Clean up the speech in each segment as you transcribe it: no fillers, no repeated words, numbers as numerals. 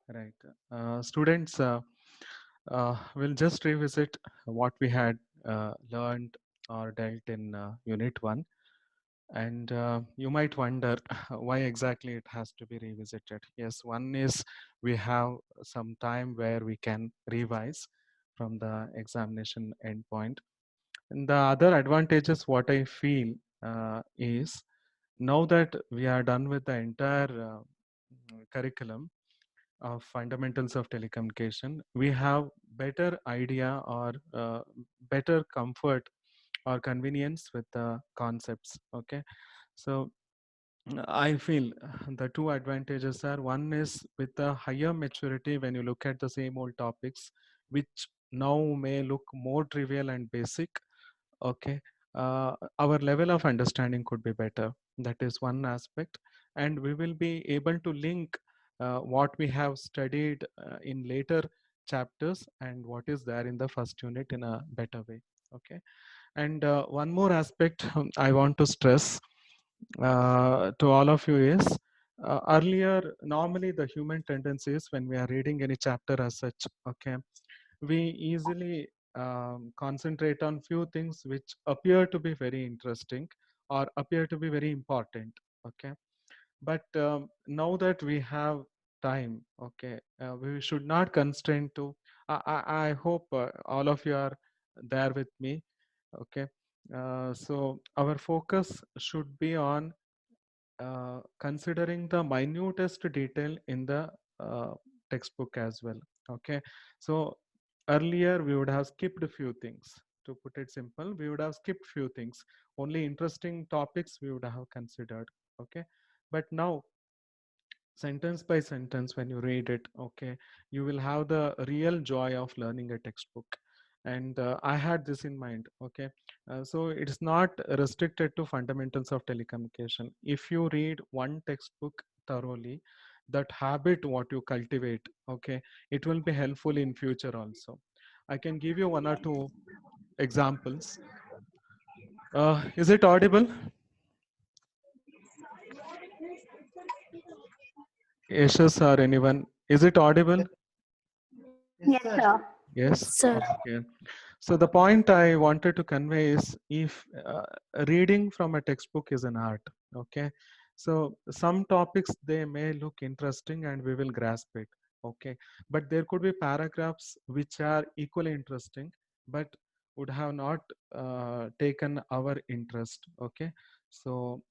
Right. Students, we'll just revisit what we had learned or dealt in Unit 1. And you might wonder why exactly it has to be revisited. Yes, one is we have some time where we can revise from the examination endpoint. And the other advantages, what I feel is now that we are done with the entire curriculum of fundamentals of telecommunication, we have better idea or better comfort or convenience with the concepts. Okay, so I feel the two advantages are, one is with the higher maturity when you look at the same old topics, which now may look more trivial and basic. Okay, our level of understanding could be better. That is one aspect, and we will be able to link what we have studied in later chapters and what is there in the first unit in a better way. Okay, and one more aspect I want to stress to all of you is, earlier normally the human tendencies when we are reading any chapter as such, okay, we easily concentrate on few things which appear to be very interesting or appear to be very important. Okay, but now that we have time, okay, we should not constrain to, I hope all of you are there with me. Okay, so our focus should be on considering the minutest detail in the uh, textbook as well. Okay, so earlier we would have skipped a few things. To put it simple, we would have skipped few things. Only interesting topics we would have considered. Okay, but now sentence by sentence when you read it, okay, you will have the real joy of learning a textbook. And I had this in mind. Okay, so it's not restricted to fundamentals of telecommunication. If you read one textbook thoroughly, that habit what you cultivate, okay, it will be helpful in future also. I can give you one or two examples. Is it audible? Yashas or anyone, is it audible? Yes, sir. Yes. Sir. Okay. So the point I wanted to convey is, if reading from a textbook is an art, okay. So some topics they may look interesting and we will grasp it, okay. But there could be paragraphs which are equally interesting, but would have not taken our interest, okay. So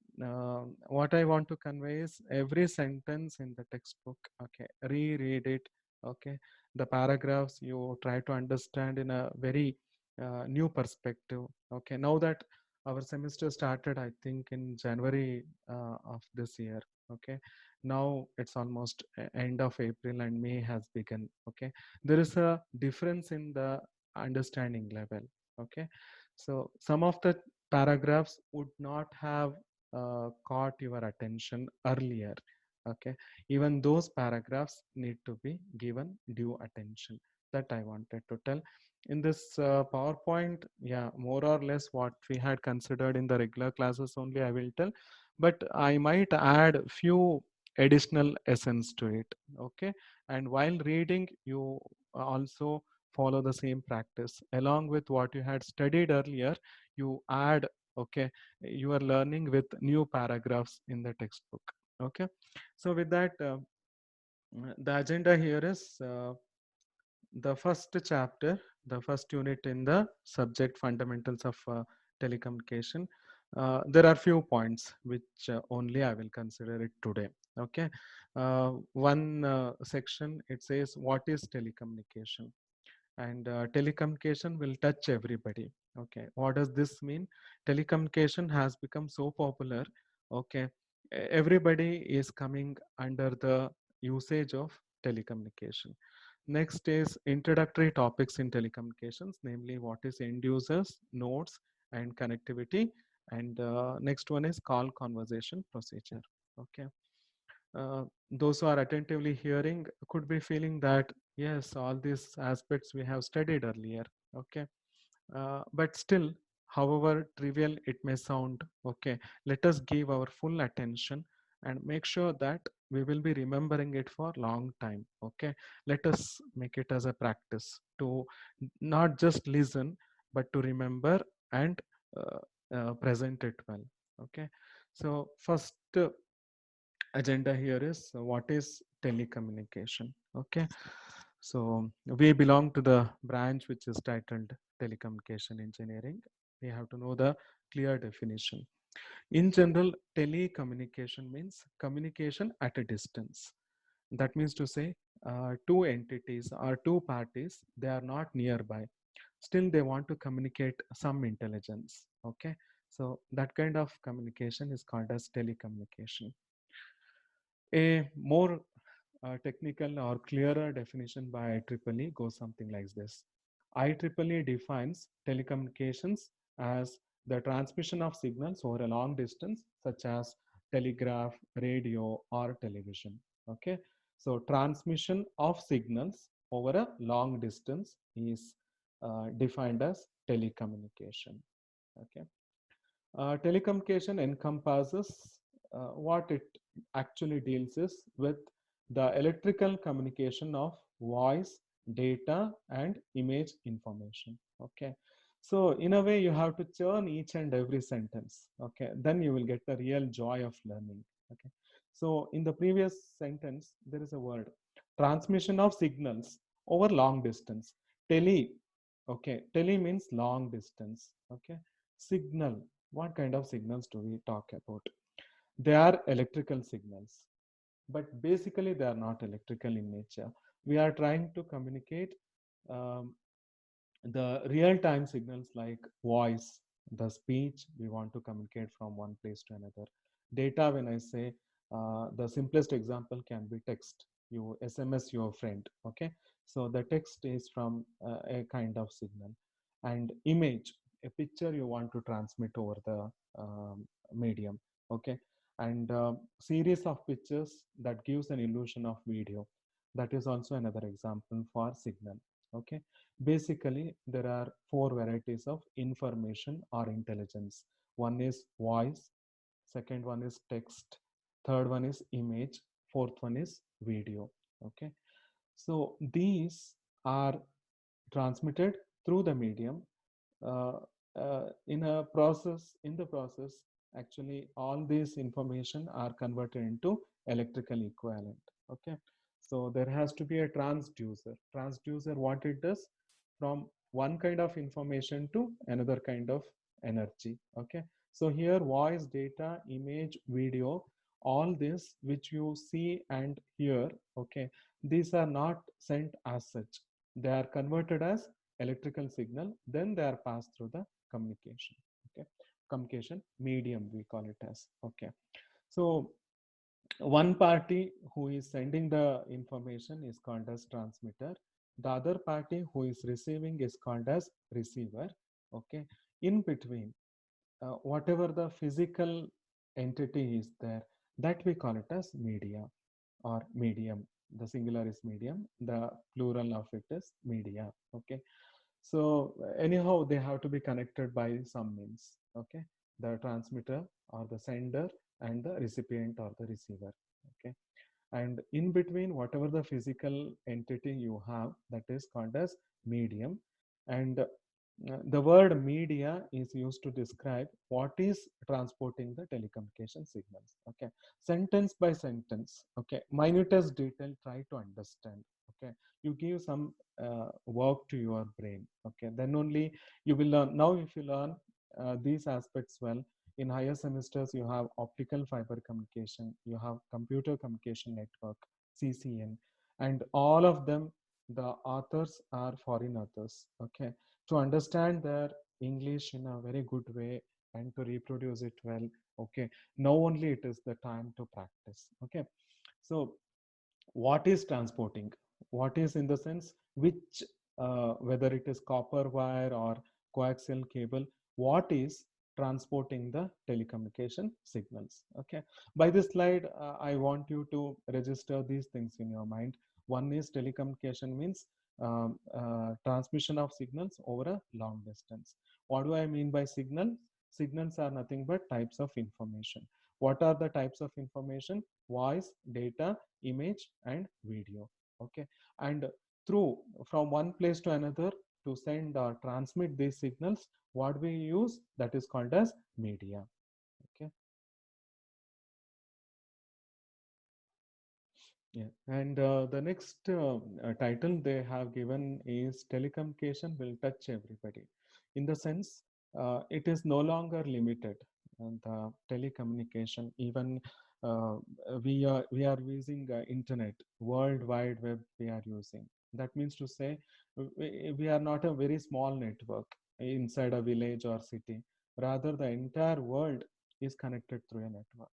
what I want to convey is every sentence in the textbook, okay, reread it, okay. The paragraphs you try to understand in a very new perspective. Okay, now that our semester started, I think in January of this year. Okay, now it's almost end of April and May has begun. Okay, there is a difference in the understanding level. Okay, so some of the paragraphs would not have caught your attention earlier. Okay, even those paragraphs need to be given due attention. That I wanted to tell in this PowerPoint. Yeah, more or less what we had considered in the regular classes only I will tell, but I might add few additional essence to it. Okay, and while reading you also follow the same practice along with what you had studied earlier. You add, okay, you are learning with new paragraphs in the textbook. Okay, so with that, the agenda here is the first chapter, the first unit in the subject fundamentals of telecommunication. There are few points which only I will consider it today. Okay, one section it says what is telecommunication, and telecommunication will touch everybody. Okay, what does this mean? Telecommunication has become so popular. Okay, everybody is coming under the usage of telecommunication. Next is introductory topics in telecommunications, namely what is end users, nodes, and connectivity. And next one is call conversation procedure. Okay, those who are attentively hearing could be feeling that yes, all these aspects we have studied earlier. Okay, but still, however trivial it may sound, okay, let us give our full attention and make sure that we will be remembering it for long time. Okay, let us make it as a practice to not just listen but to remember and uh, present it well. Okay, so first agenda here is what is telecommunication. Okay, so we belong to the branch which is titled telecommunication engineering. We have to know the clear definition. In general, telecommunication means communication at a distance. That means to say, two entities or two parties, they are not nearby. Still, they want to communicate some intelligence. Okay, so that kind of communication is called as telecommunication. A more technical or clearer definition by IEEE goes something like this. IEEE defines telecommunications as the transmission of signals over a long distance, such as telegraph, radio, or television. Okay, so transmission of signals over a long distance is defined as telecommunication. Okay, telecommunication encompasses what it actually deals is with the electrical communication of voice, data, and image information. Okay, so in a way, you have to churn each and every sentence. Okay, then you will get the real joy of learning. Okay, so in the previous sentence, there is a word transmission of signals over long distance. Tele, okay, tele means long distance. Okay, signal, what kind of signals do we talk about? They are electrical signals, but basically they are not electrical in nature. We are trying to communicate um, the real-time signals like voice, the speech we want to communicate from one place to another. Data, when I say the simplest example can be text. You SMS your friend, okay? So the text is from a kind of signal. And image, a picture you want to transmit over the medium, okay? And series of pictures that gives an illusion of video. That is also another example for signal, okay? Basically, there are four varieties of information or intelligence. One is voice, second one is text, third one is image, fourth one is video. Okay, so these are transmitted through the medium uh, in a process. In the process, actually all these information are converted into electrical equivalent. Okay, so there has to be a transducer. What it does, from one kind of information to another kind of energy. Okay, so here voice, data, image, video, all this which you see and hear, okay, these are not sent as such. They are converted as electrical signal, then they are passed through the communication. Okay, communication medium we call it as. Okay, so one party who is sending the information is called as transmitter, the other party who is receiving is called as receiver. Okay, in between, whatever the physical entity is there, that we call it as media or medium. The singular is medium, the plural of it is media. Okay, so anyhow, they have to be connected by some means. Okay, the transmitter or the sender and the recipient or the receiver. Okay, and in between, whatever the physical entity you have, that is called as medium. And the word media is used to describe what is transporting the telecommunication signals. Okay, sentence by sentence. Okay, minutest detail, try to understand. Okay, you give some work to your brain. Okay, then only you will learn. Now if you learn these aspects well, in higher semesters you have optical fiber communication, you have computer communication network, CCN, and all of them, the authors are foreign authors. Okay, to understand their English in a very good way and to reproduce it well. Okay, now only it is the time to practice. Okay, so what is transporting? What is, in the sense, which whether it is copper wire or coaxial cable, what is transporting the telecommunication signals? Okay, by this slide I want you to register these things in your mind. One is telecommunication means transmission of signals over a long distance. What do I mean by signal? Signals are nothing but types of information. What are the types of information? Voice, data, image, and video. Okay, and through from one place to another to send or transmit these signals, what we use, that is called as media. Okay. Yeah, and the next title they have given is telecommunication will touch everybody. In the sense, it is no longer limited. And the telecommunication, even uh, we are using internet, World Wide Web we are using. That means to say, we are not a very small network inside a village or city. Rather, the entire world is connected through a network,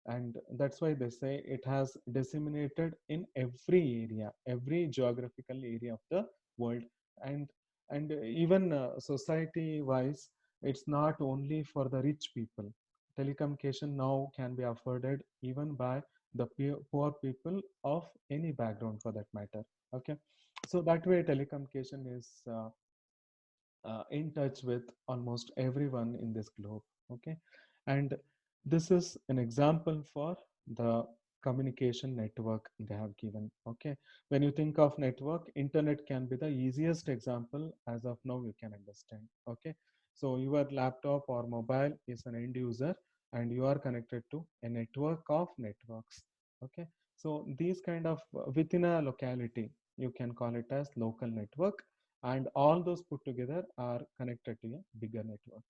and that's why they say it has disseminated in every area, every geographical area of the world. And even society wise, it's not only for the rich people. Telecommunication now can be afforded even by the poor people of any background for that matter. Okay, so that way telecommunication is in touch with almost everyone in this globe. Okay, and this is an example for the communication network they have given. Okay, when you think of network, internet can be the easiest example as of now you can understand. Okay, so your laptop or mobile is an end user, and you are connected to a network of networks. Okay, so these kind of within a locality, you can call it as local network, and all those put together are connected to a bigger network.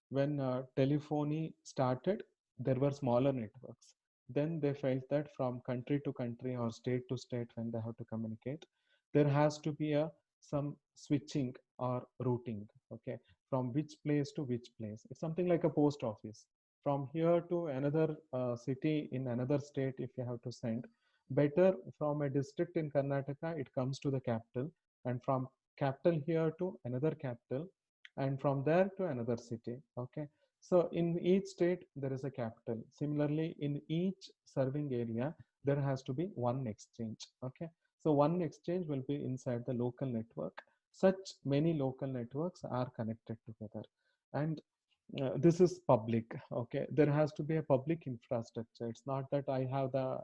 When telephony started, there were smaller networks. Then they felt that from country to country or state to state, when they have to communicate, there has to be a some switching or routing. Okay, from which place to which place. It's something like a post office. From here to another city in another state, if you have to send, better from a district in Karnataka, it comes to the capital, and from capital here to another capital, and from there to another city. Okay, so in each state there is a capital. Similarly, in each serving area there has to be one exchange. Okay, so one exchange will be inside the local network. Such many local networks are connected together, and this is public. Okay, there has to be a public infrastructure. It's not that I have the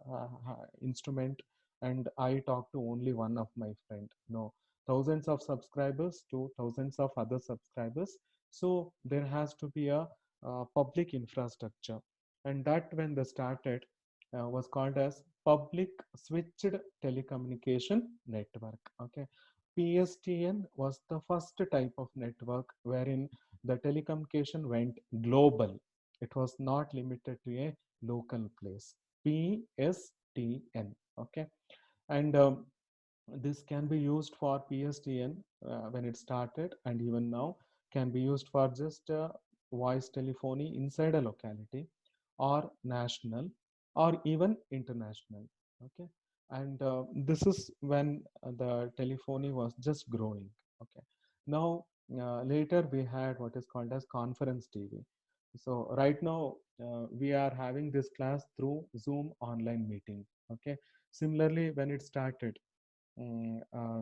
instrument and I talk to only one of my friend. No, thousands of subscribers to thousands of other subscribers. So there has to be a public infrastructure, and that when they started was called as public switched telecommunication network. Okay, PSTN was the first type of network wherein the telecommunication went global. It was not limited to a local place. PSTN. Okay, and this can be used for PSTN when it started, and even now can be used for just voice telephony inside a locality, or national, or even international. Okay, and this is when the telephony was just growing. Okay, now later we had what is called as conference TV. So right now we are having this class through Zoom online meeting. Okay, similarly when it started,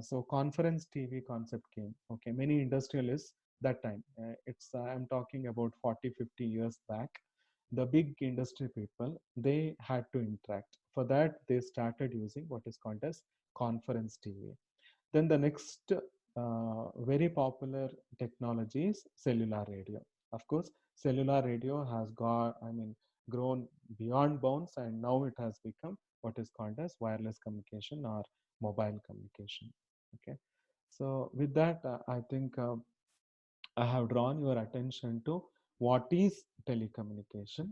so conference TV concept came. Okay, many industrialists that time, I'm talking about 40-50 years back, the big industry people, they had to interact. For that, they started using what is called as conference TV. Then the next very popular technology is cellular radio. Of course, cellular radio has grown beyond bounds, and now it has become what is called as wireless communication or mobile communication. Okay, so with that, I think I have drawn your attention to what is telecommunication,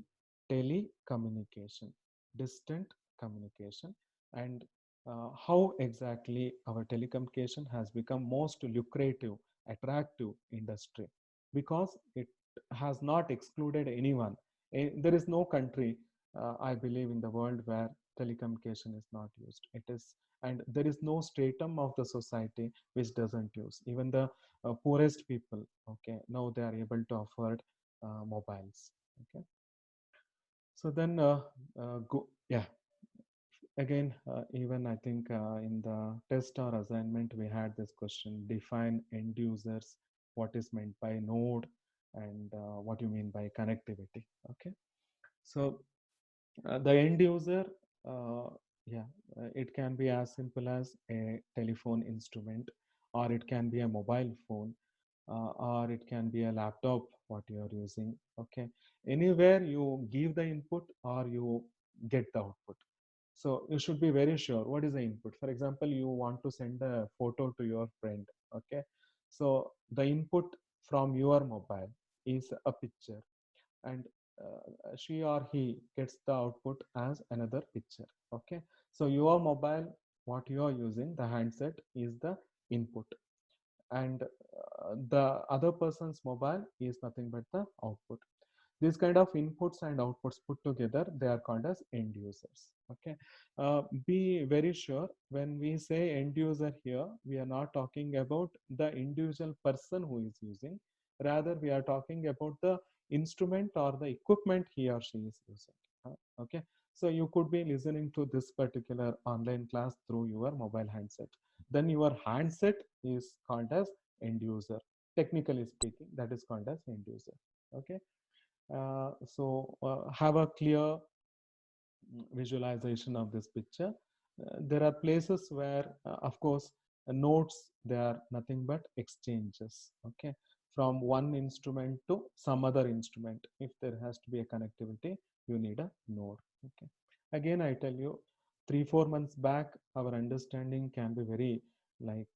telecommunication, distant communication, and how exactly our telecommunication has become most lucrative, attractive industry, because it has not excluded anyone. There is no country, I believe, in the world where telecommunication is not used. It is, and there is no stratum of the society which doesn't use. Even the poorest people, okay, now they are able to afford mobiles. Okay, so then yeah, again, even I think in the test or assignment we had this question: define end users, what is meant by node, and what you mean by connectivity. Okay, so The end user, uh, yeah, it can be as simple as a telephone instrument, or it can be a mobile phone, or it can be a laptop, what you are using. Okay, anywhere you give the input or you get the output. So you should be very sure what is the input. For example, you want to send a photo to your friend. Okay, so the input from your mobile is a picture, and she or he gets the output as another picture. Okay, so your mobile, what you are using, the handset is the input, and the other person's mobile is nothing but the output. These kind of inputs and outputs put together, they are called as end users. Okay, be very sure when we say end user here, we are not talking about the individual person who is using, rather we are talking about the instrument or the equipment he or she is using. Okay, so you could be listening to this particular online class through your mobile handset, then your handset is called as end user. Technically speaking, that is called as end user. Okay, have a clear visualization of this picture. There are places where, of course, nodes, they are nothing but exchanges. Okay, from one instrument to some other instrument. If there has to be a connectivity, you need a node. Okay, again, I tell you, 3 4 months back, our understanding can be very like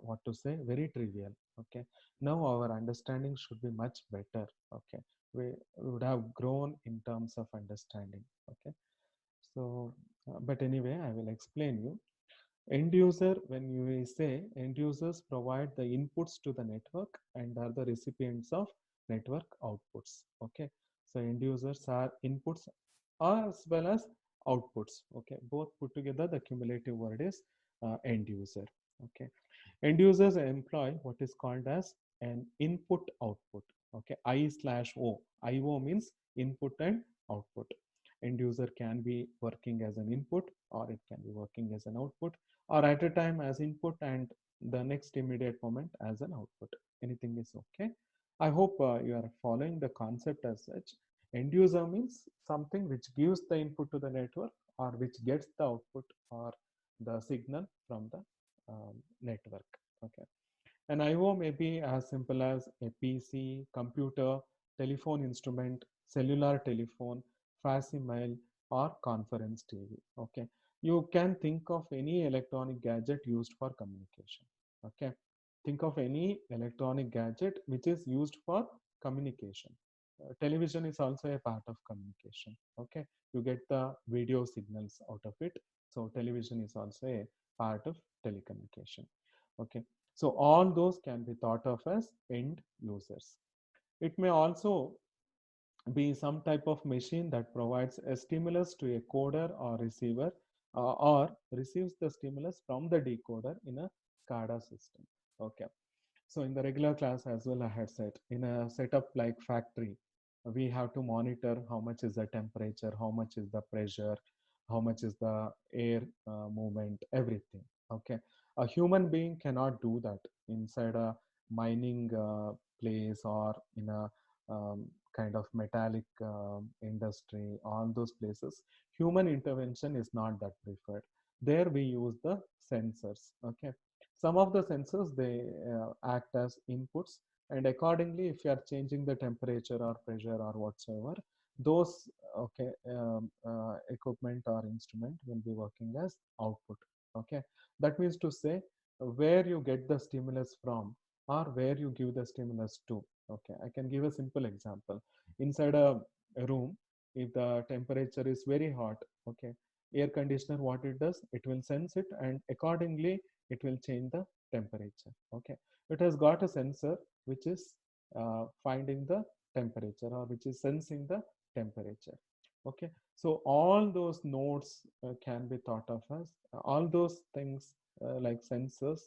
what to say, very trivial. Okay, now our understanding should be much better. Okay, we would have grown in terms of understanding. Okay, so but anyway, I will explain you. End user, when you say end users provide the inputs to the network and are the recipients of network outputs. Okay, so end users are inputs as well as outputs. Okay, both put together, the cumulative word is end user. Okay, end users employ what is called as an input output. Okay, I/O means input and output. End user can be working as an input, or it can be working as an output, or at a time as input and the next immediate moment as an output. Anything is okay. I hope you are following the concept as such. End user means something which gives the input to the network, or which gets the output or the signal from the network. Okay, an IO may be as simple as a PC, computer, telephone instrument, cellular telephone, facsimile, or conference TV. Okay, you can think of any electronic gadget used for communication. Okay, think of any electronic gadget which is used for communication. Television is also a part of communication. Okay, you get the video signals out of it. So television is also a part of telecommunication. Okay, so all those can be thought of as end users. It may also be some type of machine that provides a stimulus to a coder or receiver, or receives the stimulus from the decoder in a SCADA system. Okay, so in the regular class as well, I had said, in a setup like factory, we have to monitor how much is the temperature, how much is the pressure, how much is the air movement, everything. Okay, a human being cannot do that inside a mining place, or in a kind of metallic industry. All those places, human intervention is not that preferred. There we use the sensors. Okay, some of the sensors, they act as inputs, and accordingly, if you are changing the temperature or pressure or whatsoever, those, okay, equipment or instrument will be working as output. Okay, that means to say, where you get the stimulus from, or where you give the stimulus to. Okay, I can give a simple example. Inside a room, if the temperature is very hot, okay, air conditioner, what it does, it will sense it, and accordingly it will change the temperature. Okay, it has got a sensor which is finding the temperature, or which is sensing the temperature. Okay, so all those nodes can be thought of as all those things, like sensors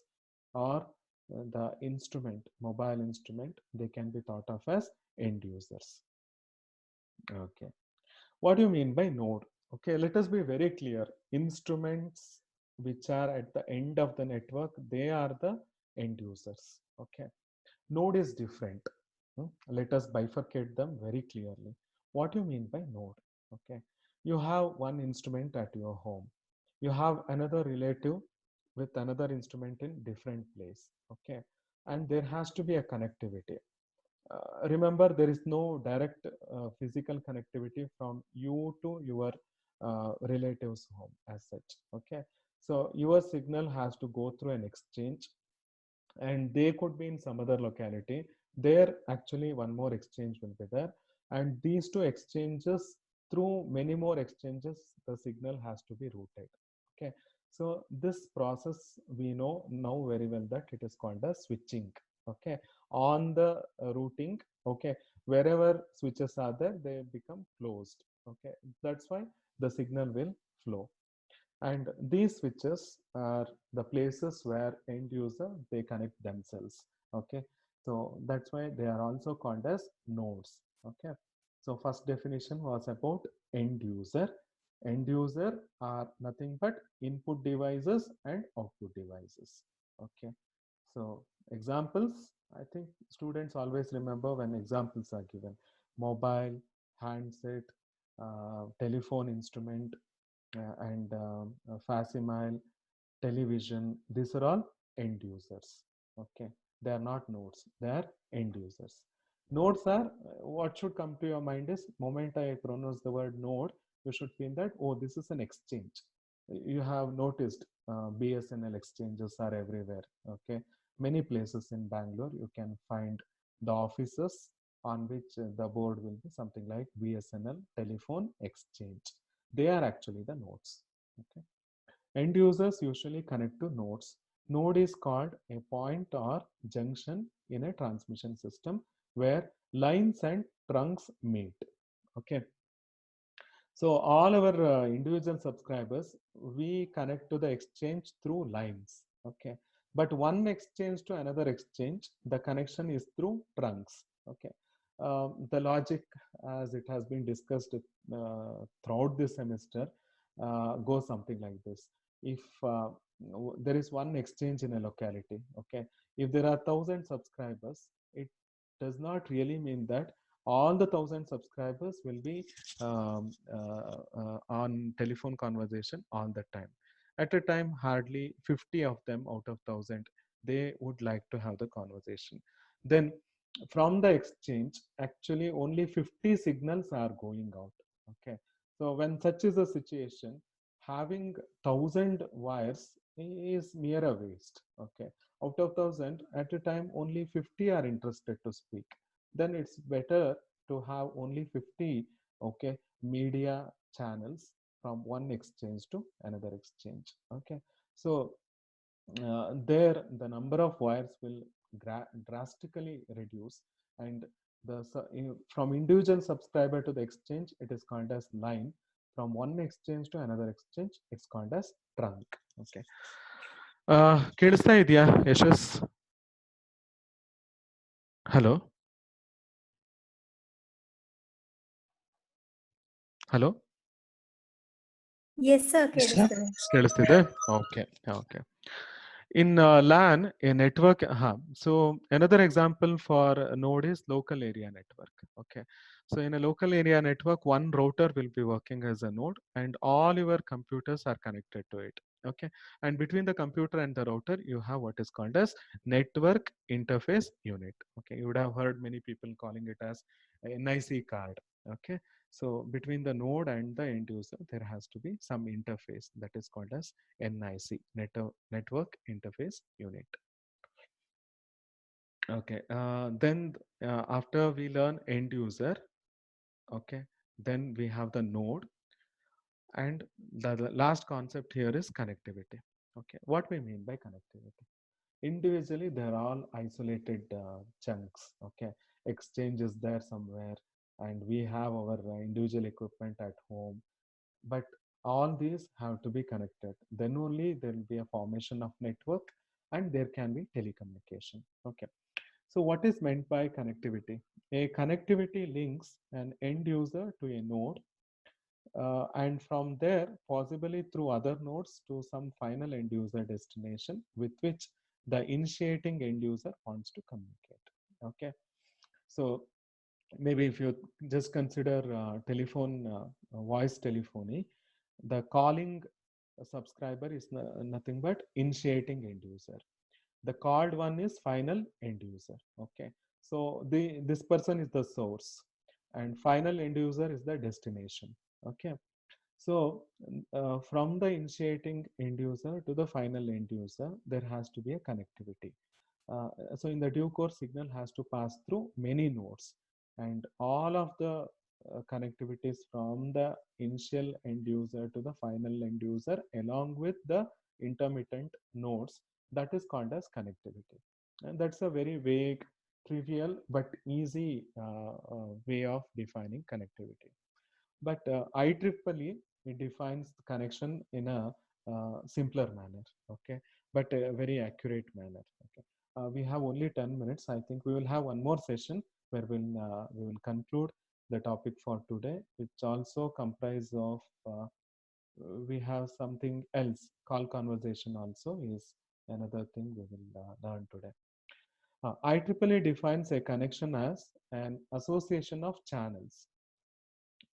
or the instrument, mobile instrument, they can be thought of as end users. Okay, what do you mean by node? Okay, let us be very clear. Instruments which are at the end of the network, they are the end users. Okay, node is different. Let us bifurcate them very clearly. What do you mean by node? Okay, you have one instrument at your home, you have another relative with another instrument in different place. Okay, and there has to be a connectivity. Remember, there is no direct physical connectivity from you to your relative's home as such. Okay, so your signal has to go through an exchange, and they could be in some other locality. There actually one more exchange will be there, and these two exchanges, through many more exchanges, the signal has to be routed. Okay, so this process we know now very well that it is called as switching. Okay, on the routing. Okay, wherever switches are there, they become closed. Okay, that's why the signal will flow. And these switches are the places where end user they connect themselves. Okay, so that's why they are also called as nodes. Okay, so first definition was about end user. End user are nothing but input devices and output devices. Okay, so examples, I think students always remember when examples are given: mobile, handset, telephone instrument, and facsimile, television. These are all end users. Okay, they are not nodes, they are end users. Nodes are, what should come to your mind is, moment I pronounce the word node, you should feel that, oh, this is an exchange. You have noticed BSNL exchanges are everywhere. Okay, many places in Bangalore you can find the offices on which the board will be something like BSNL telephone exchange. They are actually the nodes. Okay, end users usually connect to nodes. Node is called a point or junction in a transmission system where lines and trunks meet. Okay, so all our individual subscribers, we connect to the exchange through lines. Okay, but one exchange to another exchange, the connection is through trunks. Okay, the logic, as it has been discussed throughout this semester, goes something like this. If there is one exchange in a locality, okay, if there are 1,000 subscribers, it does not really mean that all the 1,000 subscribers will be on telephone conversation all the time. At a time, hardly 50 of them out of 1,000 they would like to have the conversation. Then from the exchange, actually only 50 signals are going out. Okay, so when such is a situation, having 1,000 wires is mere a waste. Okay, out of 1,000 at a time only 50 are interested to speak. Then it's better to have only 50, okay, media channels from one exchange to another exchange. Okay, so there the number of wires will drastically reduce, and from individual subscriber to the exchange, it is called as line. From one exchange to another exchange, it's called as trunk. Okay, ಕೇಳಿಸ್ತಾ ಇದೆಯಾ Yashas? Hello hello, Yes, sir. Yes, sir. ಕೇಳಿಸ್ತಿದೆ? Okay, okay. In LAN, a network, so another example for a node is local area network. Okay, so in a local area network, one router will be working as a node, and all your computers are connected to it. Okay, and between the computer and the router, you have what is called as network interface unit. Okay, you would have heard many people calling it as a NIC card. Okay, so between the node and the end user, there has to be some interface that is called as NIC, network interface unit. Okay, then after we learn end user, okay, then we have the node, and the last concept here is connectivity. Okay, what we mean by connectivity? Individually, they're all isolated chunks. Okay, exchange is there somewhere, and we have our individual equipment at home, but all these have to be connected. Then only there will be a formation of network, and there can be telecommunication. Okay, so what is meant by connectivity? A connectivity links an end user to a node, and from there possibly through other nodes to some final end user destination with which the initiating end user wants to communicate. Okay, so maybe if you just consider telephone voice telephony, the calling subscriber is nothing but initiating end user. The called one is final end user. Okay, so this person is the source, and final end user is the destination. Okay, so from the initiating end user to the final end user, there has to be a connectivity. So in the due course, signal has to pass through many nodes, and all of the connectivities from the initial end user to the final end user, along with the intermittent nodes, that is called as connectivity. And that's a very vague, trivial, but easy way of defining connectivity. But IEEE, it defines connection in a simpler manner, okay, but a very accurate manner. Okay, we have only 10 minutes. I think we will have one more session where we will conclude the topic for today. It's also comprised of we have something else. Call conversation also is another thing we will learn today. IEEE defines a connection as an association of channels,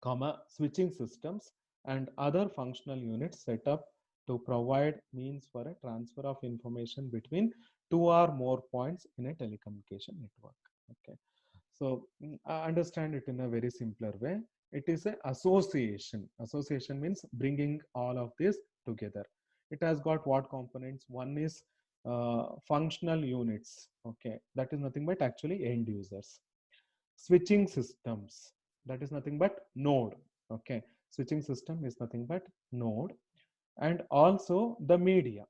comma, switching systems, and other functional units set up to provide means for a transfer of information between two or more points in a telecommunication network. Okay, so I understand it in a very simpler way. It is an association. Association means bringing all of this together. It has got what components? One is functional units. Okay, that is nothing but actually end users. Switching systems, that is nothing but node. Okay, switching system is nothing but node. And also the media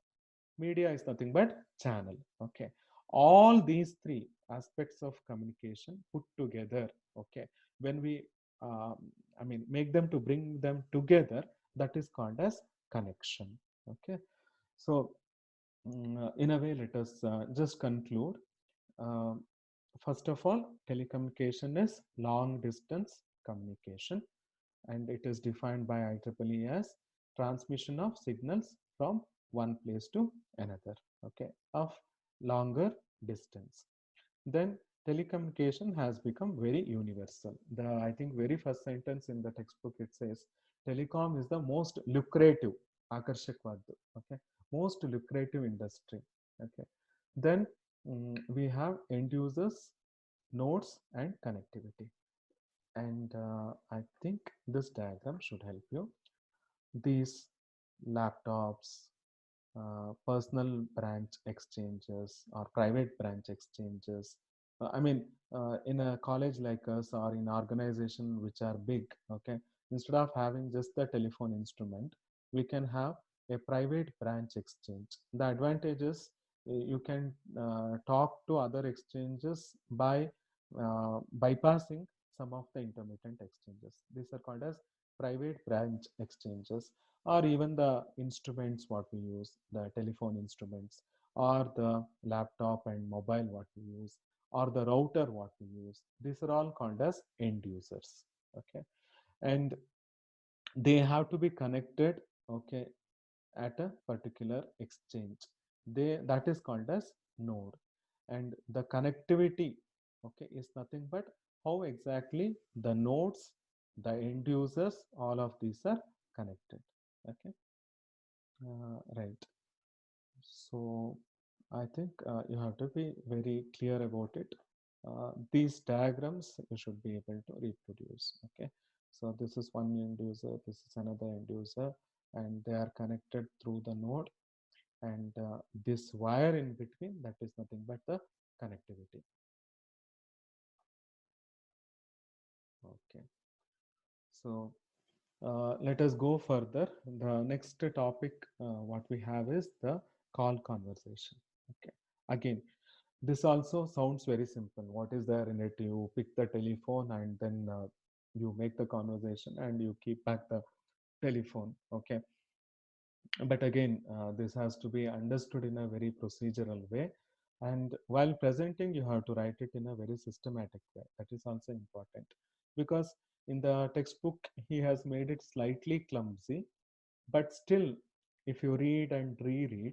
is nothing but channel. Okay, all these three aspects of communication put together, okay, when we um, I mean make them to bring them together, that is called as connection. Okay, so in a way, let us just conclude. um, First of all, telecommunication is long distance communication, and it is defined by IEEE as transmission of signals from one place to another, okay, of longer distance. Then telecommunication has become very universal. The, I think, very first sentence in the textbook, it says telecom is the most lucrative, Akarshak Vadu, okay, most lucrative industry. Okay, then we have end users, nodes, and connectivity. And I think this diagram should help you. These laptops, personal branch exchanges or private branch exchanges. I mean, in a college like us or in organization which are big, okay, instead of having just the telephone instrument, we can have a private branch exchange. The advantage is you can talk to other exchanges by bypassing some of the intermittent exchanges. These are called as private branch exchanges, or even the instruments what we use, the telephone instruments, or the laptop and mobile what we use, or the router what we use. These are all called as end users. Okay, and they have to be connected, okay, at a particular exchange. They, that is called as node. And the connectivity, okay, is nothing but how exactly the nodes, the end users, all of these are connected. Okay, right. So I think you have to be very clear about it. These diagrams you should be able to reproduce. Okay, so this is one end user, this is another end user, and they are connected through the node, and this wire in between, that is nothing but the connectivity. Okay, so let us go further. The next topic what we have is the call conversation. Okay, again, this also sounds very simple. What is there in it? You pick the telephone and then you make the conversation and you keep back the telephone. Okay, but again, this has to be understood in a very procedural way, and while presenting you have to write it in a very systematic way. That is also important, because in the textbook he has made it slightly clumsy, but still if you read and reread,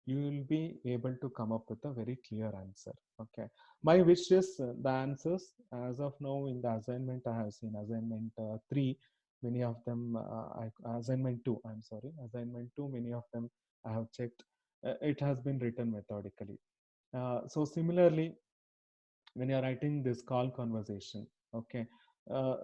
you will be able to come up with a very clear answer. Okay, my wish is the answers as of now in the assignment I have seen assignment 3, many of them assignment 2, I'm sorry, assignment 2, many of them I have checked, it has been written methodically. So similarly, when you're writing this call conversation, okay, uh,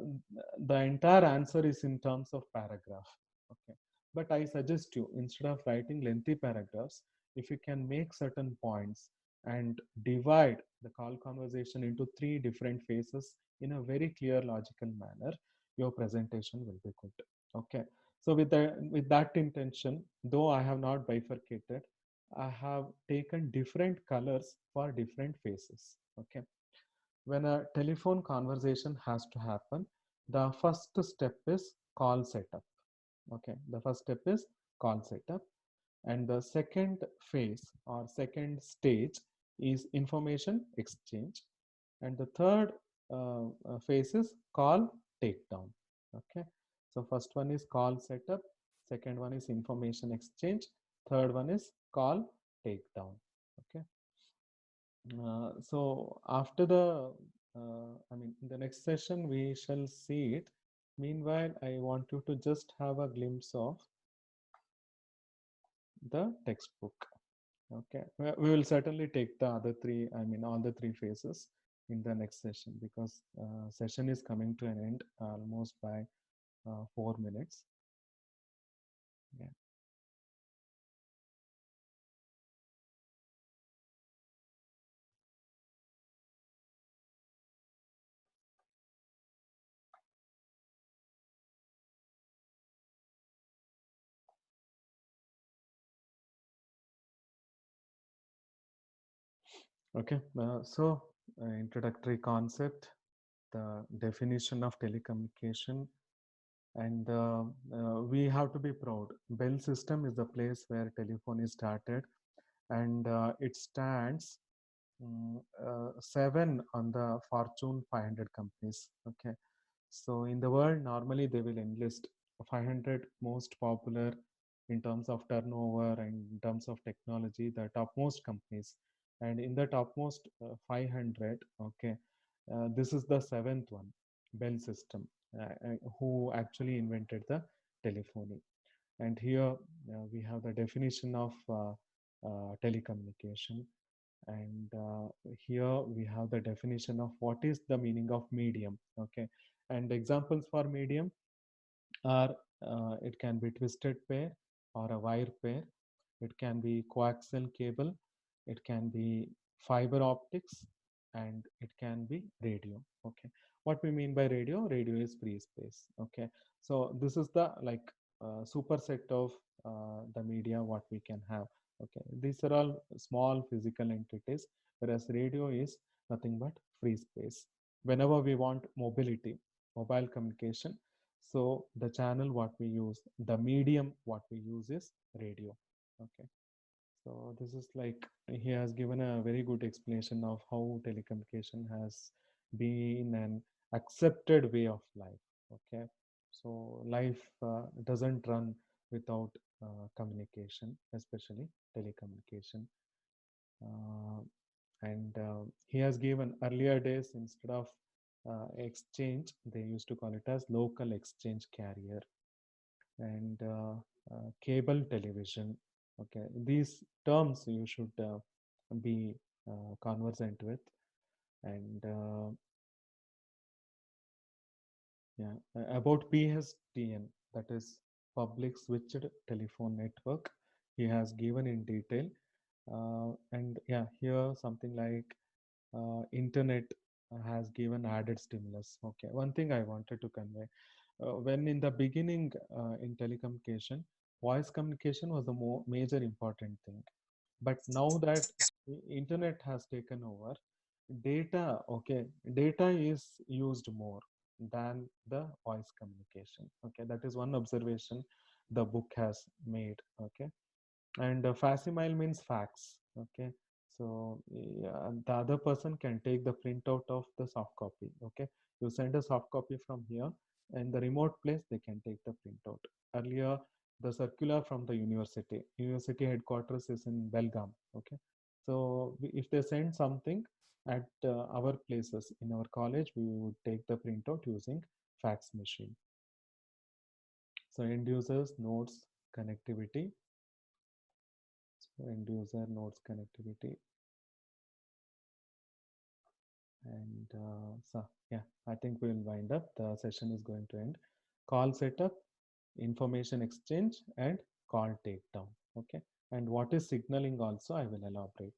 the entire answer is in terms of paragraph. Okay, but I suggest you, instead of writing lengthy paragraphs, if you can make certain points and divide the call conversation into three different phases in a very clear logical manner, your presentation will be good. Okay, so with that intention, though I have not bifurcated, I have taken different colors for different phases. Okay, when a telephone conversation has to happen, the first step is call setup. Okay, the first step is call setup, and the second phase or second stage is information exchange, and the third phase is call takedown. Okay, so first one is call setup, second one is information exchange, third one is call takedown. Okay, so after I mean, in the next session, we shall see it. Meanwhile, I want you to just have a glimpse of the textbook. Okay, we will certainly take the other three, I mean, all the three phases in the next session, because session is coming to an end almost by 4 minutes. Yeah. Okay, so introductory concept, the definition of telecommunication, and we have to be proud. Bell System is the place where telephony started, and it stands seven on the Fortune 500 companies. Okay, so in the world, normally they will enlist 500 most popular in terms of turnover and in terms of technology, the topmost companies. And in the topmost 500, okay, this is the seventh one, Bell System, who actually invented the telephony. And here we have the definition of telecommunication, and here we have the definition of what is the meaning of medium. Okay, and examples for medium are it can be twisted pair or a wire pair, it can be coaxial cable, it can be fiber optics, and it can be radio. Okay, what we mean by radio, radio is free space. Okay, so this is the like superset of the media what we can have. Okay, these are all small physical entities, whereas radio is nothing but free space. Whenever we want mobility, mobile communication, so the channel what we use, the medium what we use is radio. Okay, so this is like he has given a very good explanation of how telecommunication has been an accepted way of life. Okay, so life doesn't run without communication, especially telecommunication. Uh, and he has given earlier days, instead of exchange, they used to call it as local exchange carrier, and cable television. Okay, these terms you should be conversant with, and yeah, about PSTN, that is Public Switched Telephone Network, he has given in detail, and yeah, here something like internet has given added stimulus. Okay, one thing I wanted to convey, when in the beginning in telecommunication, voice communication was the major important thing, but now that internet has taken over, data, okay, data is used more than the voice communication. Okay, that is one observation the book has made. Okay, and facsimile means fax. Okay, so yeah, the other person can take the printout of the soft copy. Okay, you send a soft copy from here, and the remote place they can take the printout. Earlier the circular from the university. University headquarters is in Belgaum. Okay, so if they send something at our places in our college, we would take the printout using fax machine. So end users nodes connectivity. So end user nodes connectivity. And so yeah, I think we'll wind up. The session is going to end. Call setup, information exchange, and call takedown. Okay, and what is signaling also I will elaborate.